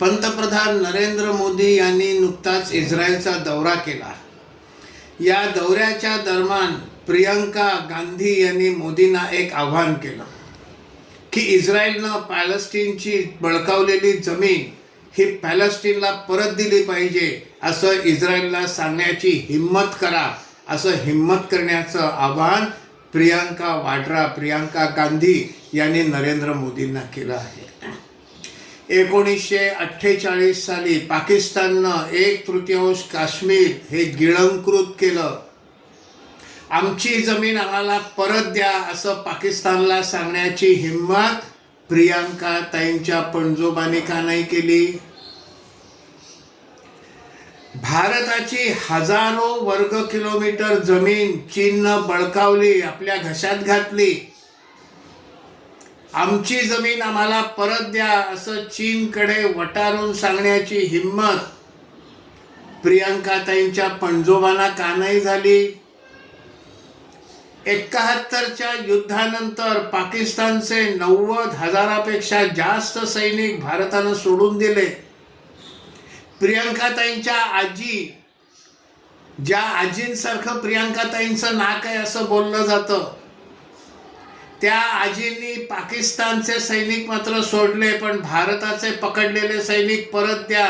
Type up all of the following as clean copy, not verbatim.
पंतप्रधान नरेंद्र मोदी यांनी नुकताच इस्रायलचा दौरा केला। या दौऱ्याच्या दरम्यान प्रियंका गांधी यांनी मोदींना एक आव्हान केलं की इस्रायलनं पॅलेस्टाईनची बळकावलेली जमीन ही पॅलेस्टाईनला परत दिली पाहिजे, असं इस्रायलला सांगण्याची हिम्मत करा, असं हिम्मत करण्याचं आव्हान प्रियंका गांधी यांनी नरेंद्र मोदींना केलं आहे। 1948 साली पाकिस्ताननं 1/3 काश्मीर हे गिळंकृत केलं। आमची जमीन आम्हाला परत द्या असं पाकिस्तानला सांगण्याची हिम्मत प्रियंका ताईंच्या पणजोबाने का नाही केली? भारताची हजारो वर्ग किलोमीटर जमीन चीननं बळकावली, आपल्या घशात घातली। आमची जमीन आम्हाला परत द्या असं चीनकडे वटारून सांगण्याची हिम्मत प्रियंकाताईंच्या पणजोबांना का नाही झाली? 71च्या युद्धानंतर पाकिस्तानचे 90,000पेक्षा जास्त सैनिक भारतानं सोडून दिले। प्रियंकाताईंच्या आजी, ज्या आजींसारखं प्रियंकाताईंचं नाक आहे असं बोललं जातं, त्या आजींनी पाकिस्तानचे सैनिक मात्र सोडले, पण भारताचे पकडलेले सैनिक परत द्या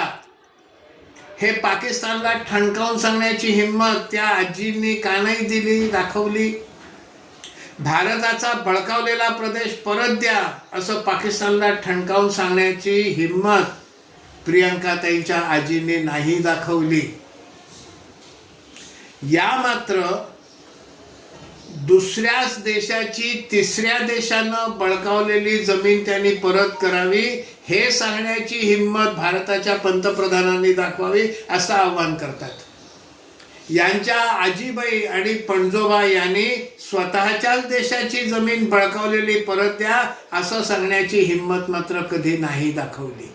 हे पाकिस्तानला ठणकावून सांगण्याची हिम्मत त्या आजींनी का नाही दाखवली? भारताचा बळकावलेला प्रदेश परत द्या असं पाकिस्तानला ठणकावून सांगण्याची हिम्मत प्रियंकाताईंच्या आजींनी नाही दाखवली। या मात्र दुसऱ्याच देशाची तिसऱ्या देशानं बळकावलेली जमीन त्यांनी परत करावी हे सांगण्याची हिम्मत भारताच्या पंतप्रधानांनी दाखवावी असं आवाहन करतात। यांच्या आजीबाई आणि पणजोबा यांनी स्वतःच्याच देशाची जमीन बळकावलेली परत द्या असं सांगण्याची हिम्मत मात्र कधी नाही दाखवली।